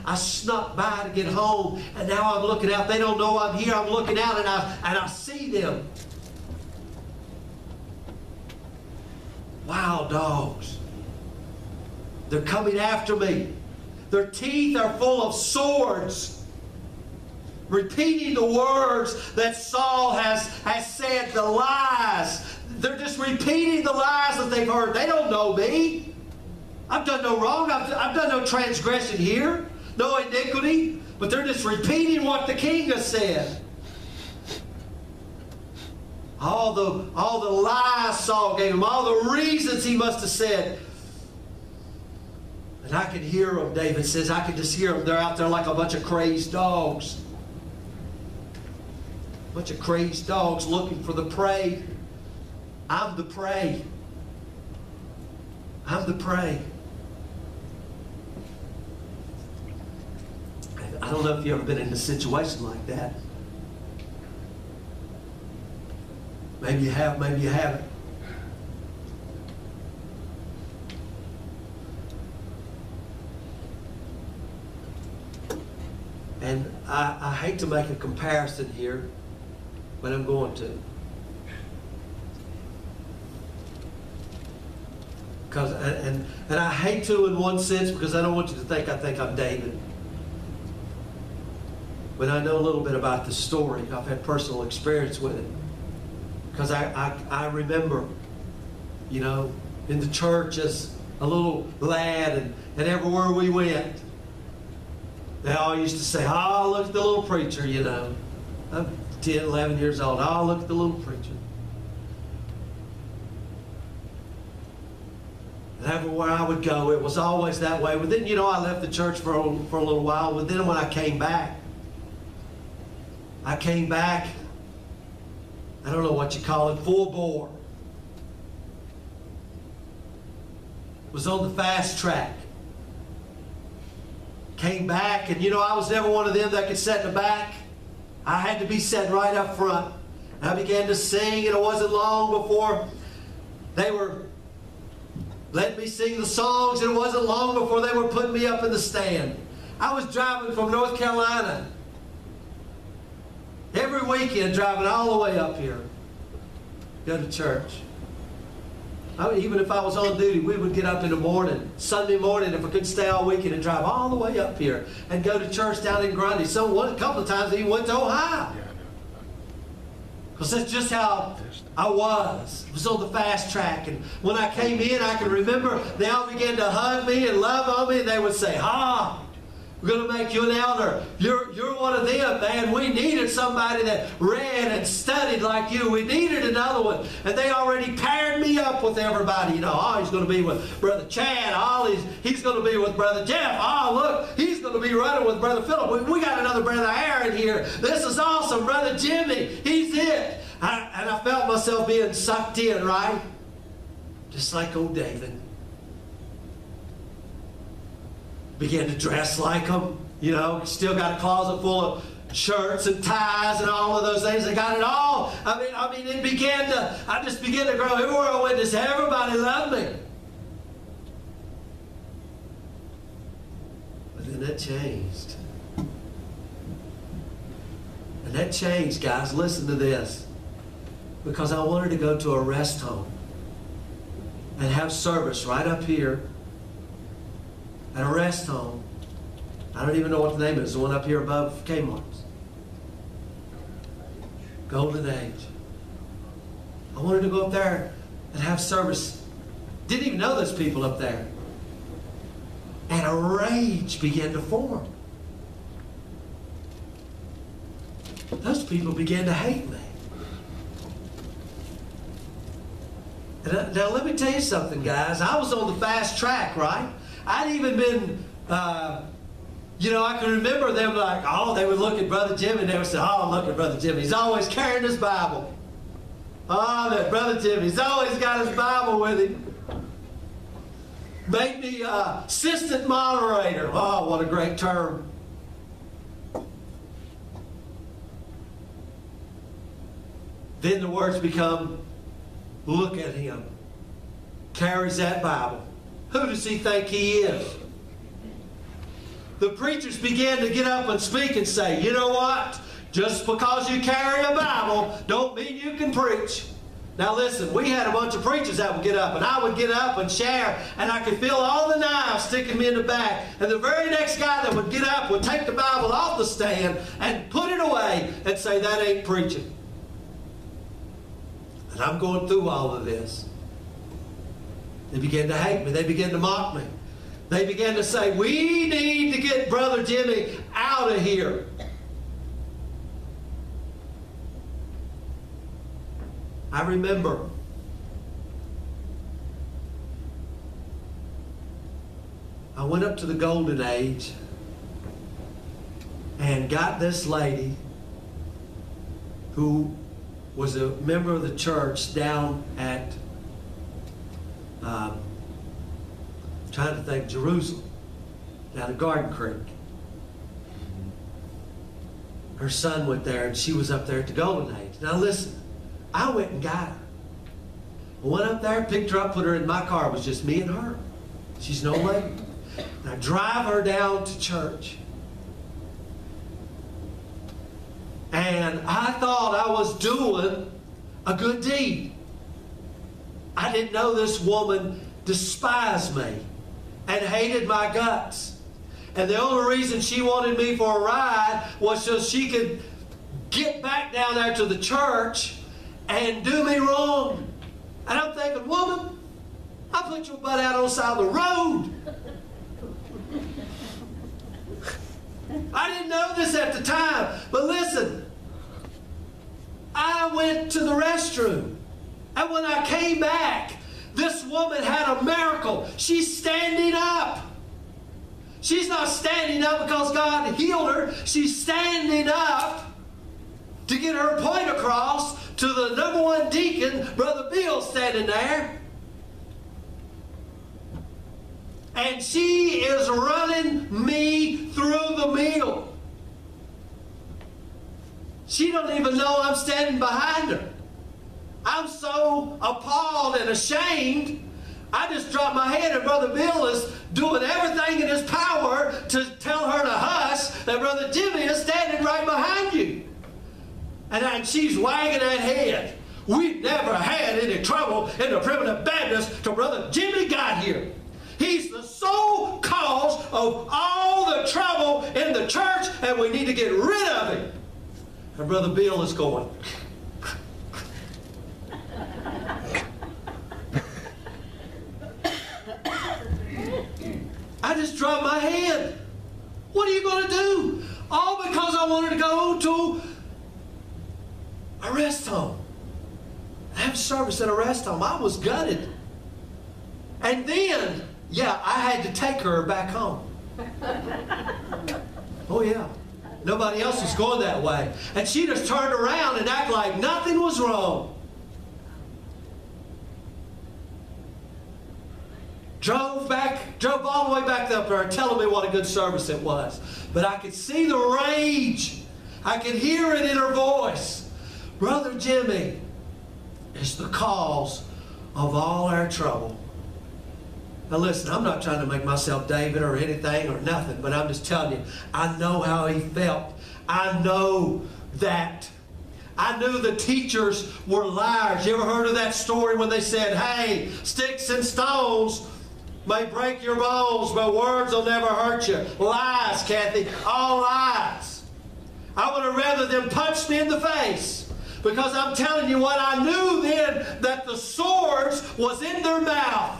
I snuck by to get home, and now I'm looking out. They don't know I'm here. I'm looking out, and I see them. Wild dogs. They're coming after me. Their teeth are full of swords. Repeating the words that Saul has said, the lies. They're just repeating the lies that they've heard. They don't know me. I've done no wrong. I've done no transgression here. No iniquity. But they're just repeating what the king has said. All the lies Saul gave him. All the reasons he must have said. And I can hear them, David says. I can just hear them. They're out there like a bunch of crazed dogs. A bunch of crazed dogs looking for the prey. I'm the prey. I'm the prey. I don't know if you've ever been in a situation like that. Maybe you have, maybe you haven't. And I hate to make a comparison here, but I'm going to. And I hate to in one sense because I don't want you to think I think I'm David. But I know a little bit about the story. I've had personal experience with it. Because I remember, you know, in the church as a little lad and everywhere we went, they all used to say, oh, look at the little preacher, you know. I'm 10, 11 years old. Oh, look at the little preacher. And everywhere I would go, it was always that way. But then, you know, I left the church for a little while. But then when I came back, I don't know what you call it, full bore. Was on the fast track. Came back, and you know, I was never one of them that could sit in the back. I had to be set right up front. And I began to sing, and it wasn't long before they were letting me sing the songs, and it wasn't long before they were putting me up in the stand. I was driving from North Carolina every weekend, driving all the way up here, go to church. Even if I was on duty, we would get up in the morning, Sunday morning, if I couldn't stay all weekend, and drive all the way up here and go to church down in Grundy. A couple of times, I even went to Ohio. Because that's just how I was. I was on the fast track. And when I came in, I can remember they all began to hug me and love on me. And they would say, we're going to make you an elder. You're one of them, man. We needed somebody that read and studied like you. We needed another one. And they already paired me up with everybody. You know, he's going to be with Brother Chad. He's going to be with Brother Jeff. Look, he's going to be running with Brother Philip. We got another Brother Aaron here. This is awesome. Brother Jimmy, he's it. And I felt myself being sucked in, right? Just like old David. Began to dress like them, you know. Still got a closet full of shirts and ties and all of those things. I got it all. I mean, I just began to grow. Everywhere I went, just everybody loved me. But then that changed. And that changed, guys. Listen to this. Because I wanted to go to a rest home and have service right up here at a rest home. I don't even know what the name is. The one up here above Kmart's. Golden Age. I wanted to go up there and have service. Didn't even know those people up there. And a rage began to form. Those people began to hate me. Now let me tell you something, guys. I was on the fast track, right? I'd even been, I can remember them like, oh, they would look at Brother Jimmy and they would say, oh, look at Brother Jimmy. He's always carrying his Bible. Oh, that Brother Jimmy. He's always got his Bible with him. Made me assistant moderator. Oh, what a great term. Then the words become, look at him. Carries that Bible. Who does he think he is? The preachers began to get up and speak and say, you know what? Just because you carry a Bible don't mean you can preach. Now listen, we had a bunch of preachers that would get up, and I would get up and share, and I could feel all the knives sticking me in the back. And the very next guy that would get up would take the Bible off the stand and put it away and say, that ain't preaching. And I'm going through all of this. They began to hate me. They began to mock me. They began to say, we need to get Brother Jimmy out of here. I remember I went up to the Golden Age and got this lady who was a member of the church down at trying to think, Jerusalem, down at Garden Creek. Her son went there, and she was up there at the Golden Age. Now listen, I went and got her. I went up there, picked her up, put her in my car. It was just me and her. She's no lady. And I drive her down to church. And I thought I was doing a good deed. I didn't know this woman despised me and hated my guts. And the only reason she wanted me for a ride was so she could get back down there to the church and do me wrong. And I'm thinking, woman, I put your butt out on the side of the road. I didn't know this at the time, but listen, I went to the restroom, and when I came back, this woman had a miracle. She's standing up. She's not standing up because God healed her. She's standing up to get her point across to the #1 deacon, Brother Bill, standing there. And she is running me through the meal. She don't even know I'm standing behind her. I'm so appalled and ashamed, I just dropped my head, and Brother Bill is doing everything in his power to tell her to hush, that Brother Jimmy is standing right behind you. And she's wagging that head. We've never had any trouble in the Primitive Baptist till Brother Jimmy got here. He's the sole cause of all the trouble in the church, and we need to get rid of him. And Brother Bill is going. I just dropped my head. What are you going to do? All because I wanted to go to a rest home. Have service at a rest home. I was gutted. And then, yeah, I had to take her back home. Oh, yeah. Nobody else was going that way. And she just turned around and acted like nothing was wrong. Drove all the way back up there telling me what a good service it was. But I could see the rage. I could hear it in her voice. Brother Jimmy is the cause of all our trouble. Now listen, I'm not trying to make myself David or anything or nothing, but I'm just telling you, I know how he felt. I know that. I knew the teachers were liars. You ever heard of that story when they said, hey, sticks and stones may break your bones, but words will never hurt you? Lies, Kathy, all lies. I would have rather them punch me in the face, because I'm telling you what, I knew then that the swords was in their mouth.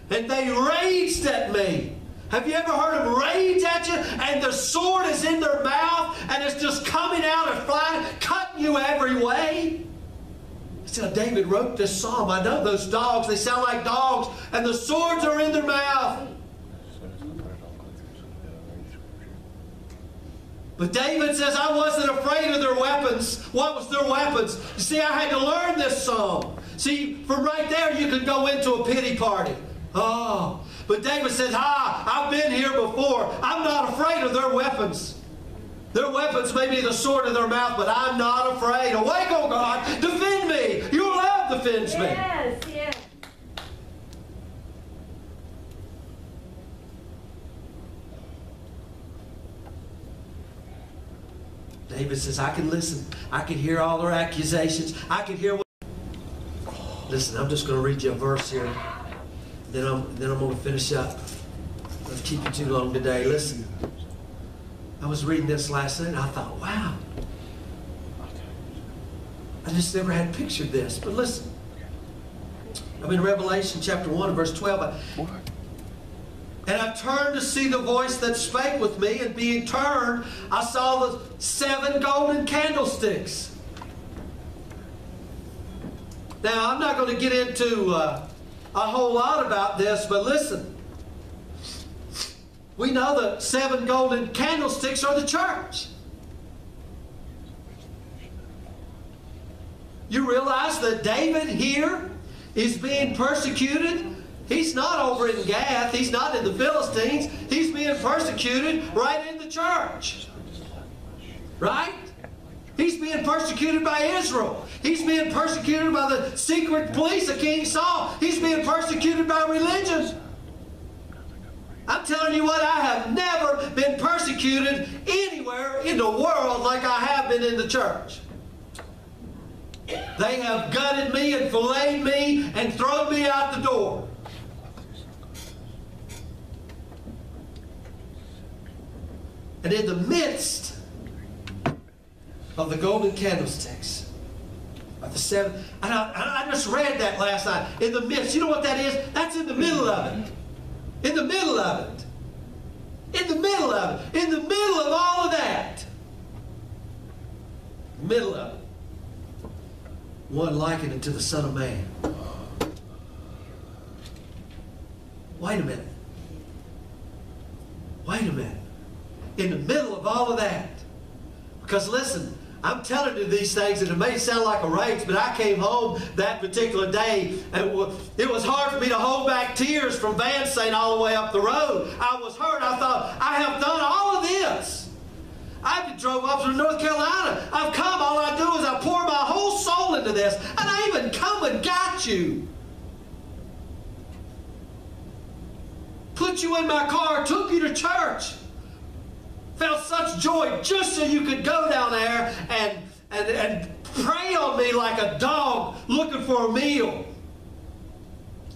And they raged at me. Have you ever heard them rage at you? And the sword is in their mouth and it's just coming out and flying, cutting you every way. That's how David wrote this psalm. I know those dogs, they sound like dogs, and the swords are in their mouth. But David says, I wasn't afraid of their weapons. What was their weapons? You see, I had to learn this psalm. See, from right there, you could go into a pity party. Oh, but David says, I've been here before. I'm not afraid of their weapons. Their weapons may be the sword in their mouth, but I'm not afraid. Awake, oh God, defend me. Your love defends me. Yes, yes. David says, I can listen. I can hear all their accusations. I can hear what... Listen, I'm just going to read you a verse here. Then I'm going to finish up. Let's keep you too long today. Listen. I was reading this last night and I thought, wow. I just never had pictured this. But listen. I'm in Revelation chapter 1 verse 12. And I turned to see the voice that spake with me, and being turned, I saw the 7 golden candlesticks. Now, I'm not going to get into a whole lot about this, but listen. We know the 7 golden candlesticks are the church. You realize that David here is being persecuted. He's not over in Gath. He's not in the Philistines. He's being persecuted right in the church. Right? He's being persecuted by Israel. He's being persecuted by the secret police of King Saul. He's being persecuted by religion. I'm telling you what, I have never been persecuted anywhere in the world like I have been in the church. They have gutted me and filleted me and thrown me out the door. And in the midst of the golden candlesticks, of the 7, and I just read that last night. In the midst, you know what that is? That's in the middle of it. In the middle of it. In the middle of it. In the middle of all of that. Middle of it. One likened it to the Son of Man. Wait a minute. Wait a minute. In the middle of all of that. Because listen, I'm telling you these things, and it may sound like a rage, but I came home that particular day, and it was hard for me to hold back tears from Van St. all the way up the road. I was hurt. I thought, I have done all of this. I drove up to North Carolina. I've come. All I do is I pour my whole soul into this, and I even come and got you. Put you in my car, took you to church. Felt such joy just so you could go down there and prey on me like a dog looking for a meal.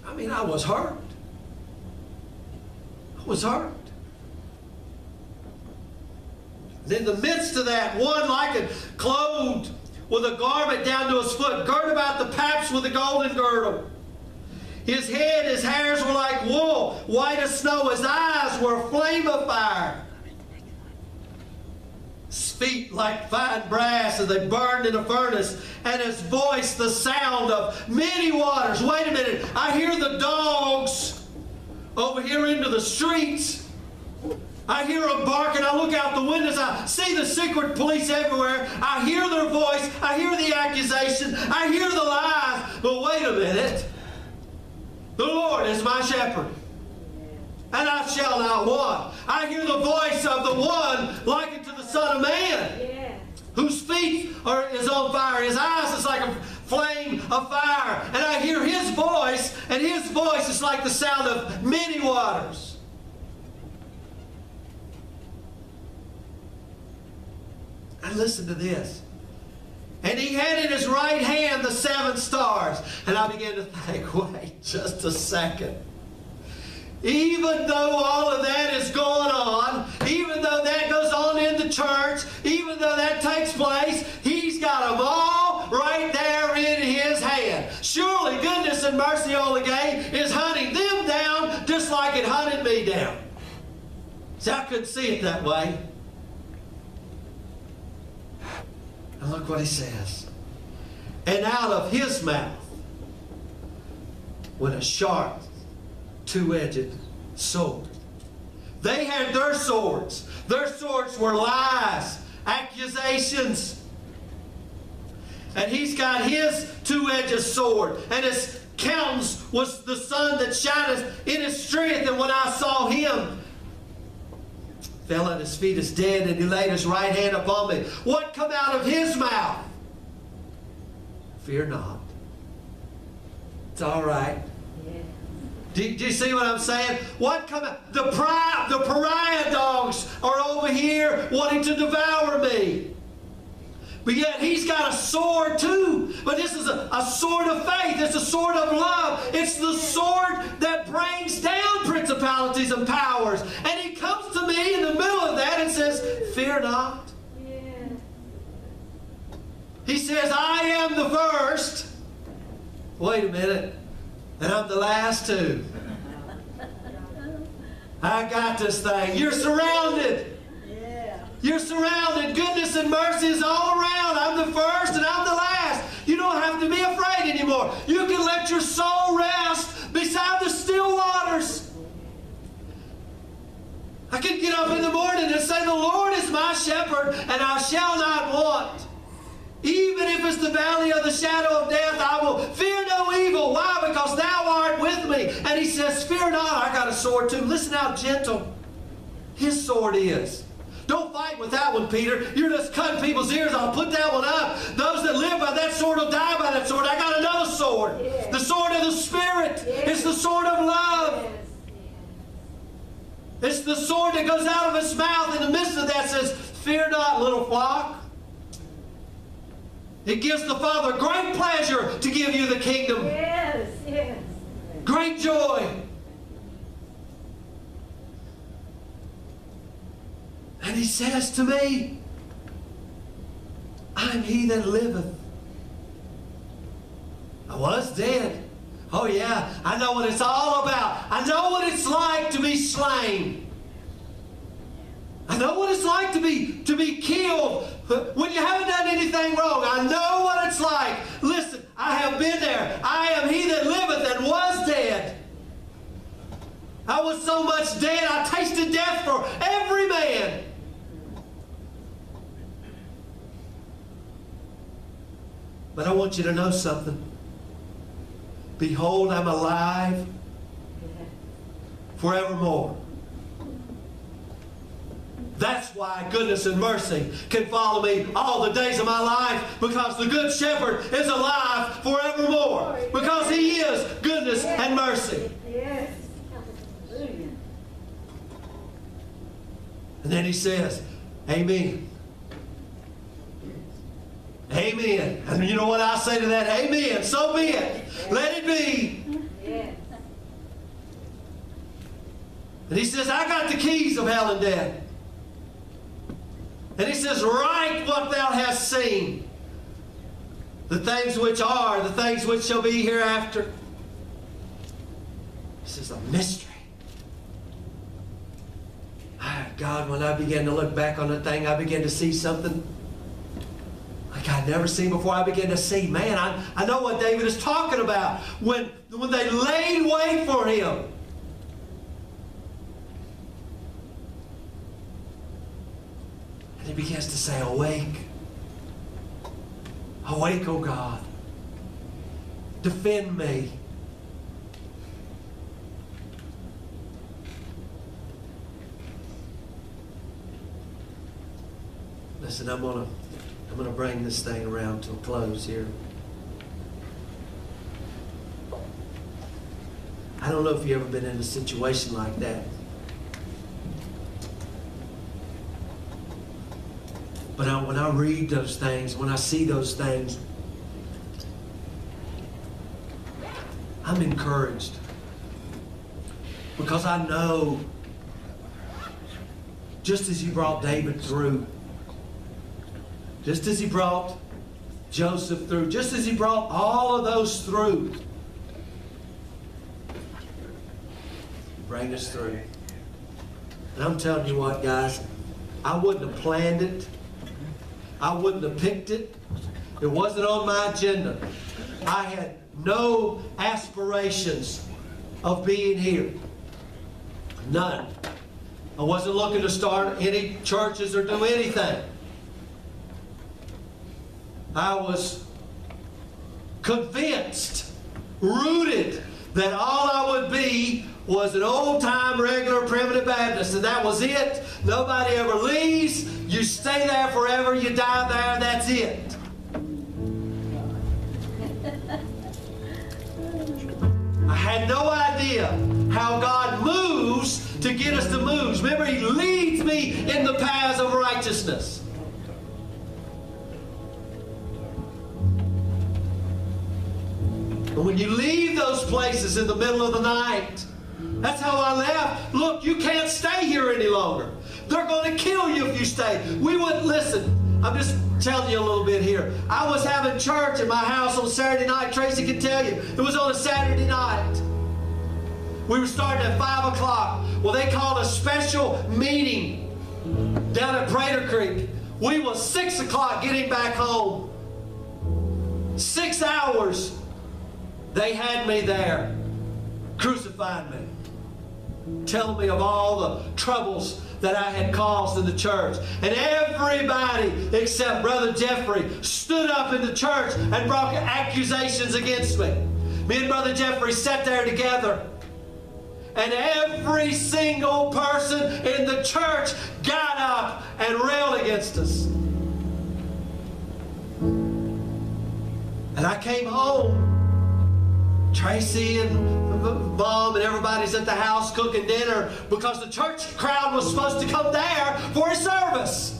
I mean, I was hurt. I was hurt. And in the midst of that, one like it, clothed with a garment down to his foot, girt about the paps with a golden girdle. His head, his hairs were like wool, white as snow. His eyes were a flame of fire. His feet like fine brass as they burned in a furnace, and his voice the sound of many waters. Wait a minute, I hear the dogs over here into the streets. I hear them barking. I look out the windows. I see the secret police everywhere. I hear their voice. I hear the accusations. I hear the lies. But wait a minute. The Lord is my shepherd, and I shall not want. I hear the voice of the one likened to the Son of Man, whose feet is on fire. His eyes is like a flame of fire. And I hear his voice, and his voice is like the sound of many waters. And listen to this. And he had in his right hand the 7 stars. And I began to think, wait just a second. Even though all of that is going on, even though that goes on in the church, even though that takes place, he's got them all right there in his hand. Surely goodness and mercy all again is hunting them down just like it hunted me down. See, I couldn't see it that way. And look what he says. And out of his mouth went a sharp, two-edged sword. They had their swords. Their swords were lies, accusations. And he's got his two-edged sword. And his countenance was the sun that shineth in his strength. And when I saw him, fell at his feet as dead, and he laid his right hand upon me. What come out of his mouth? Fear not. It's all right. Yeah. Do you see what I'm saying? What come out? The pariah dogs are over here wanting to devour me. But yet he's got a sword too. But this is a sword of faith. It's a sword of love. It's the sword that brings down principalities and powers. And he comes to me in the middle of that and says, fear not. Yeah. He says, I am the first. Wait a minute. And I'm the last too. I got this thing. You're surrounded. You're surrounded. Goodness and mercy is all around. I'm the first and I'm the last. You don't have to be afraid anymore. You can let your soul rest beside the still waters. I can get up in the morning and say, the Lord is my shepherd and I shall not want. Even if it's the valley of the shadow of death, I will fear no evil. Why? Because thou art with me. And he says, fear not. I got a sword too. Listen how gentle his sword is. Don't fight with that one, Peter. You're just cutting people's ears. I'll put that one up. Those that live by that sword will die by that sword. I got another sword. Yes. The sword of the Spirit. Yes. It's the sword of love. Yes. It's the sword that goes out of his mouth in the midst of that says, fear not, little flock. It gives the Father great pleasure to give you the kingdom. Yes. Yes. Great joy. And he says to me, I'm he that liveth. I was dead. Oh yeah, I know what it's all about. I know what it's like to be slain. I know what it's like to be killed when you haven't done anything wrong. I know what it's like. Listen, I have been there. I am he that liveth and was dead. I was so much dead, I tasted death for every man. But I want you to know something. Behold, I'm alive forevermore. That's why goodness and mercy can follow me all the days of my life, because the Good Shepherd is alive forevermore. Because he is goodness and mercy. Yes. Hallelujah. And then he says, amen. Amen. And you know what I say to that? Amen. So be it. Let it be. Yes. And he says, I got the keys of hell and death. And he says, write what thou hast seen. The things which are, the things which shall be hereafter. This is a mystery. God, when I began to look back on the thing, I began to see something like I'd never seen before. I began to see, man, I know what David is talking about. When they laid wait for him. And he begins to say, awake. Awake, O God. Defend me. Listen, I'm gonna bring this thing around to a close here. I don't know if you've ever been in a situation like that. But when I read those things, when I see those things, I'm encouraged. Because I know, just as He brought David through, just as He brought Joseph through, just as He brought all of those through, bring us through. And I'm telling you what, guys, I wouldn't have planned it. I wouldn't have picked it. It wasn't on my agenda. I had no aspirations of being here. None. I wasn't looking to start any churches or do anything. I was convinced, rooted, that all I would be was an old-time regular primitive Baptist, and that was it. Nobody ever leaves. You stay there forever. You die there. That's it. I had no idea how God moves to get us to move. Remember, He leads me in the paths of righteousness. And when you leave those places in the middle of the night, that's how I left. Look, you can't stay here any longer. They're going to kill you if you stay. We wouldn't listen. I'm just telling you a little bit here. I was having church in my house on Saturday night. Tracy can tell you. It was on a Saturday night. We were starting at 5 o'clock. Well, they called a special meeting down at Prater Creek. We was 6 o'clock getting back home. 6 hours. They had me there, crucifying me, telling me of all the troubles that I had caused in the church. And everybody except Brother Jeffrey stood up in the church and brought accusations against me. Me and Brother Jeffrey sat there together, and every single person in the church got up and railed against us. And I came home. Tracy and Mom and everybody's at the house cooking dinner because the church crowd was supposed to come there for a service.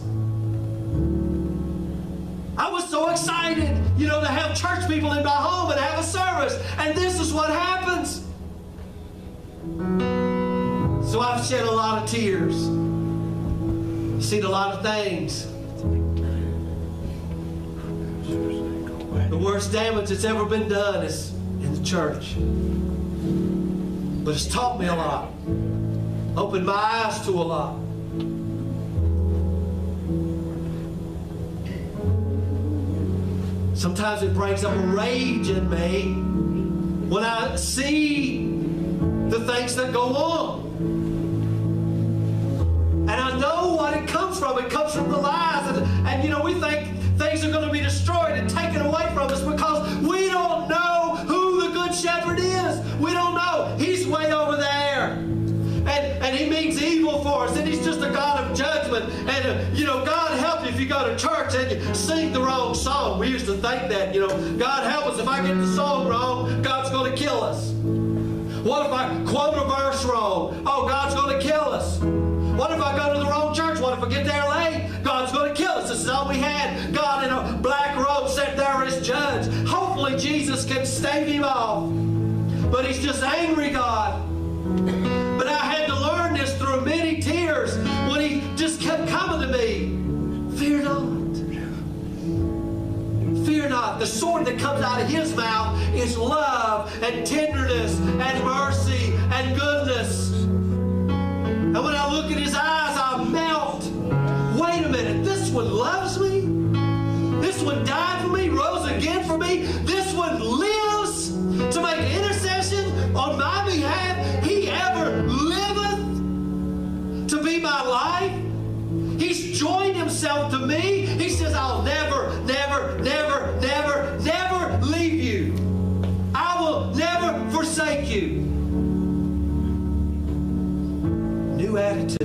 I was so excited, you know, to have church people in my home and have a service. And this is what happens. So I've shed a lot of tears, seen a lot of things. The worst damage that's ever been done is in the church. But it's taught me a lot. Opened my eyes to a lot. Sometimes it brings up a rage in me when I see the things that go on. And I know what it comes from. It comes from the lies. And you know, we think things are going to be destroyed and taken away from us because we don't know who the Good Shepherd is. We don't know. He's way over there. And He means evil for us. And He's just a God of judgment. And, you know, God help you if you go to church and you sing the wrong song. We used to think that, you know, God help us if I get the song wrong, God's going to kill us. What if I quote a verse wrong? Oh, God's going to kill us. What if I go to the wrong church? What if I get there late? God's going to kill us. This is all we had. God in a black robe sat there as judge. Hopefully Jesus can stave Him off. But He's just angry God. But I had to learn this through many tears when He just kept coming to me. Fear not. Fear not. The sword that comes out of His mouth is love and tenderness and mercy and goodness. And when I look in His eyes, I melt. Wait a minute, this one loves me? This one died for me, rose again for me? This one lives to make intercession on my behalf? He ever liveth to be my life? He's joined Himself to me. He says, I'll never, never, never, never, never leave you. I will never forsake you. New attitude.